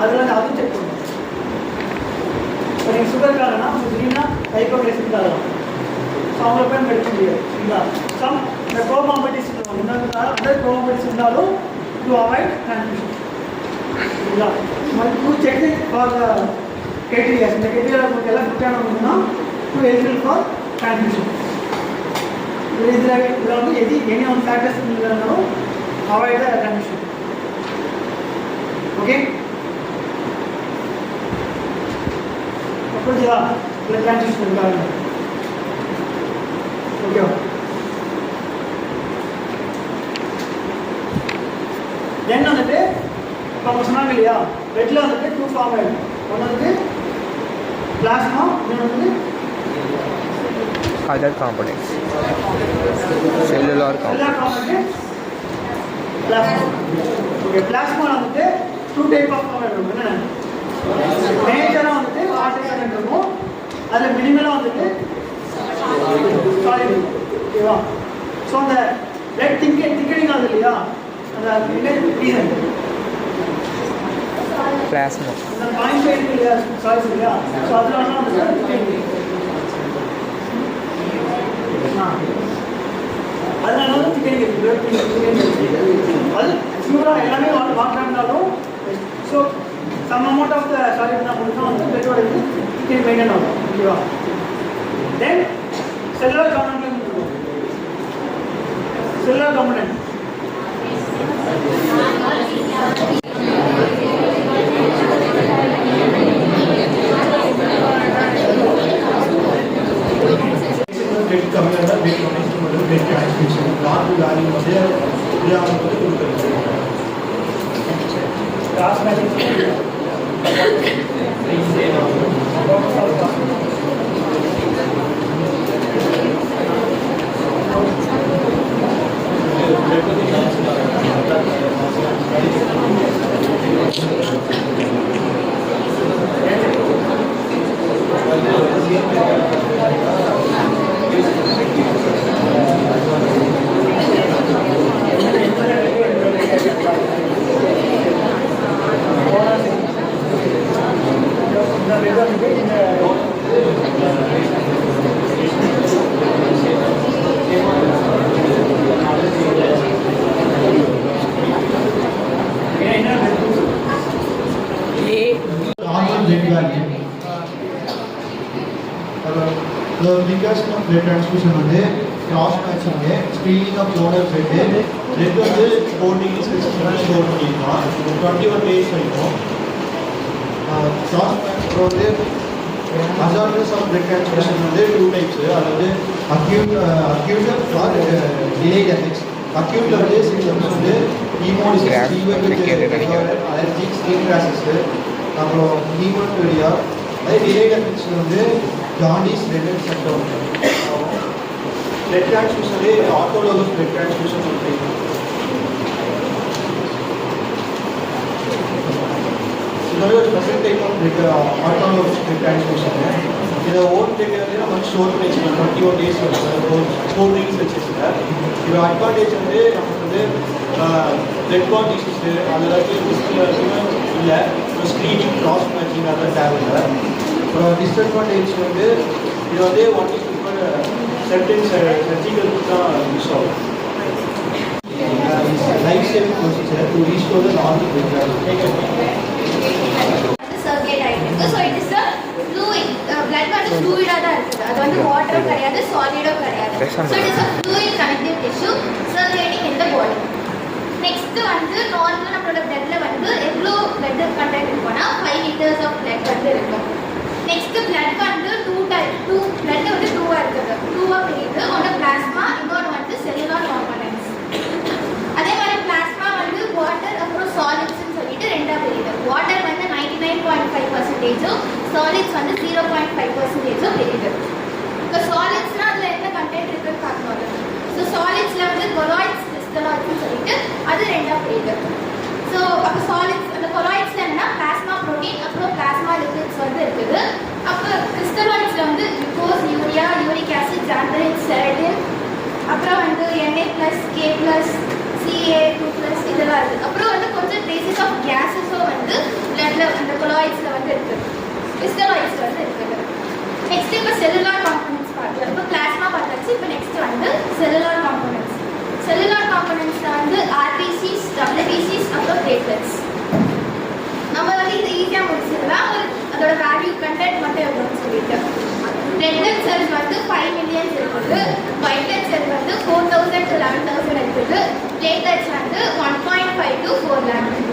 அதில் அதுவும் செக் பண்ணுவோம். இப்போ நீங்கள் சுகருக்காகனா திடீர்னா ஹைப்பர்டென்ஷன் ஆகலாம். ஸோ அவங்கள போய் நம்ம எடுக்க முடியாது. சரிங்களா? சம் இந்த கோமாபிலிட்டிஸ் அண்டர் கோமாபிலிட்டிஸ் இருந்தாலும் டு அவாய்ட் டிரான்ஸ்மிஷன். சரிங்களா? To check for the criterias. இந்த கிரைட்டீரியா உங்களுக்கு எல்லாம் ஃபிட்டானவங்கன்னா டு எலிஜிபிள் ஃபார் டிரான்ஸ்மிஷன். இதில் வந்து எனி ஒன் ஃபேக்டர்ஸ் இருந்தாலும் அவாய்ட் த டிரான்ஸ்மிஷன். ஓகே, புரிஞ்சுதா? இல்லை டிரான்ஸ்மிஷன் இருக்காங்க. ஓகேவா? தென் வந்துட்டு இப்போ அவங்க சொன்னாங்க இல்லையா, பெட்டில் வந்துட்டு 2 ஃபார்ம் ஆகிடும். ஒன்று வந்து பிளாஸ்மா, இன்னொன்று வந்து other components, cellular components. Plasma. Okay, plasma வந்துட்டு 2 டைப் ஆஃப் ஃபார்ம் இருக்கும். என்ன மேஜரா வந்துட்டு வாட்டர் கண்டென்ட் இருக்கும், அதுல மினிமலா வந்துட்டு சாலிட் இருக்கும். ஓகேவா? ஸோ அந்த பிளட் திக்கனிங் ஆகுது இல்லையா, அந்த ரீசன் பிளாஸ்மா அந்த 0.5 இல்லையா சாலிட் இல்லையா, ஸோ அதனால தான் அந்த அதனால தான் திக்கனிங் இருக்குது. அது சிம்பிளாக எல்லாமே வாட்டராக இருந்தாலும் so some amount of the solid தான் கொடுத்தா வந்து பெட்ரோல் இது திக்கனிங் மெயின்டைன் ஆகும். ஓகேவா? தென் செல்லுலார் காம்பனன்ட் இருக்கும். செல்லுலார் காம்பனன்ட் வெயிட் கம்மியாக இருந்தால் வெயிட் டொனேஷன் வந்து வெயிட் டிரான்ஸ்மிஷன் நார்மல் வேல்யூ வந்து வியாபாரம் வந்து கொடுக்குறது. Because of blood transfusion வந்து cross matching screening of donor blood blood வந்து 14 ஸ்டோர் பண்ணியிருக்கோம் 21 days வரைக்கும். கிராஸ் மேட்ச் வந்து அசார்டஸ் ஆஃப் பிளட் டிரான்ஸ்ஃபியூஷன் வந்து 2 டைப்ஸ். அதாவது அக்யூட் ஃபார் டிலேட் எஃபெக்ட்ஸ். அக்யூட்டில் வந்து சிம்டம்ஸ் வந்து ஹீமோலிசிஸ், அலர்ஜிக், ஸ்கின் ரேஷஸ், அப்புறம் ஹீமோட்டோரியா. அதே டிலேட் எஃபெக்ட்ஸில் வந்து jaundice, red and septum. Blood டிரான்ஸ்ஃபியூஷன்லே ஆட்டோலோகஸ் பிளட் டிரான்ஸ்ஃபியூஷன் இருக்கு. இது ஒரு special type of blood autologous blood transfusion. இதை ஓன் பிளட் வந்து நம்ம ஸ்டோர் பண்ணி வச்சுக்கலாம் 21 days ஸ்டோர் ரிங்ஸ் வச்சுருக்கேன். இது அட்வான்டேஜ் வந்து நமக்கு வந்து பிளட் கார்ட் டிசீஸு அதெல்லாம் இல்லை, ஸ்க்ரீனிங் கிராஸ் மேட்சிங் அதெல்லாம் தேவையில்லை. அப்புறம் டிஸ்அட்வான்டேஜ் வந்து இது வந்து ஒன் இஸ் சர்டன் சர்ஜிக்கலுக்கு தான் யூஸ் ஆகும். Life saving procedure to restore the normal blood circulate ஆயிட்டு. So it is a fluid. Blood வந்து ஃப்ளூயிடாக தான் இருக்குது. அது வந்து வாட்டரும் கிடையாது, சாலிடும் கிடையாது. So it is a fluid connective tissue circulating in the body. Next வந்து நார்மல் நம்மளோட பிளட்ல வந்து எவ்வளோ பிளட் கண்டென்ட் இருக்கும்னா 5 liters ஆஃப் பிளட் வந்து இருக்கும். நெக்ஸ்ட் பிளட் வந்து 2 பிளட் வந்து 2 இருக்குது. 2 பிரியுது. ஒன்று பிளாஸ்மா, இன்னொன்று வந்து செல்லுலார் காம்பனன்ட்ஸ். அதே மாதிரி பிளாஸ்மா வந்து வாட்டர் அப்புறம் சாலிட்ஸ்ன்னு சொல்லிட்டு 2 பிரியுது. வாட்டர் வந்து 99.5%, சாலிட்ஸ் வந்து 0.5% பிரியுது. இப்போ சாலிட்ஸ்னா அதில் என்ன கண்டென்ட் இருக்குன்னு பார்க்கணும். ஸோ சாலிட்ஸில் வந்து கொலாய்ட்ஸ், கிறிஸ்டலாய்ட்ஸ்னு சொல்லிட்டு அது 2 பிரியுது. ஸோ அப்போ சாலிட்ஸ் அந்த கொலாய்ட்ஸில் என்னன்னா பிளாஸ்மா ப்ரோட்டீன் அப்புறம் பிளாஸ்மா லிபிட்ஸ் வந்து இருக்குது. அப்போ கிறிஸ்டலாய்ட்ஸில் வந்து குளுக்கோஸ், யூரியா, யூரிக் ஆசிட், ஜாந்தரின், செரடின், அப்புறம் வந்து Na+, K+, Ca2+, இதெல்லாம் இருக்குது. அப்புறம் வந்து கொஞ்சம் ட்ரேசஸ் ஆஃப் கேஸஸும் வந்து பிளட்ல இருக்குது. ஒயிட் பிளட் செல் வந்து 4000 to 11,000 இருக்குது. பிளேட்லெட்ஸ் வந்து 1.5 to 4 lakh.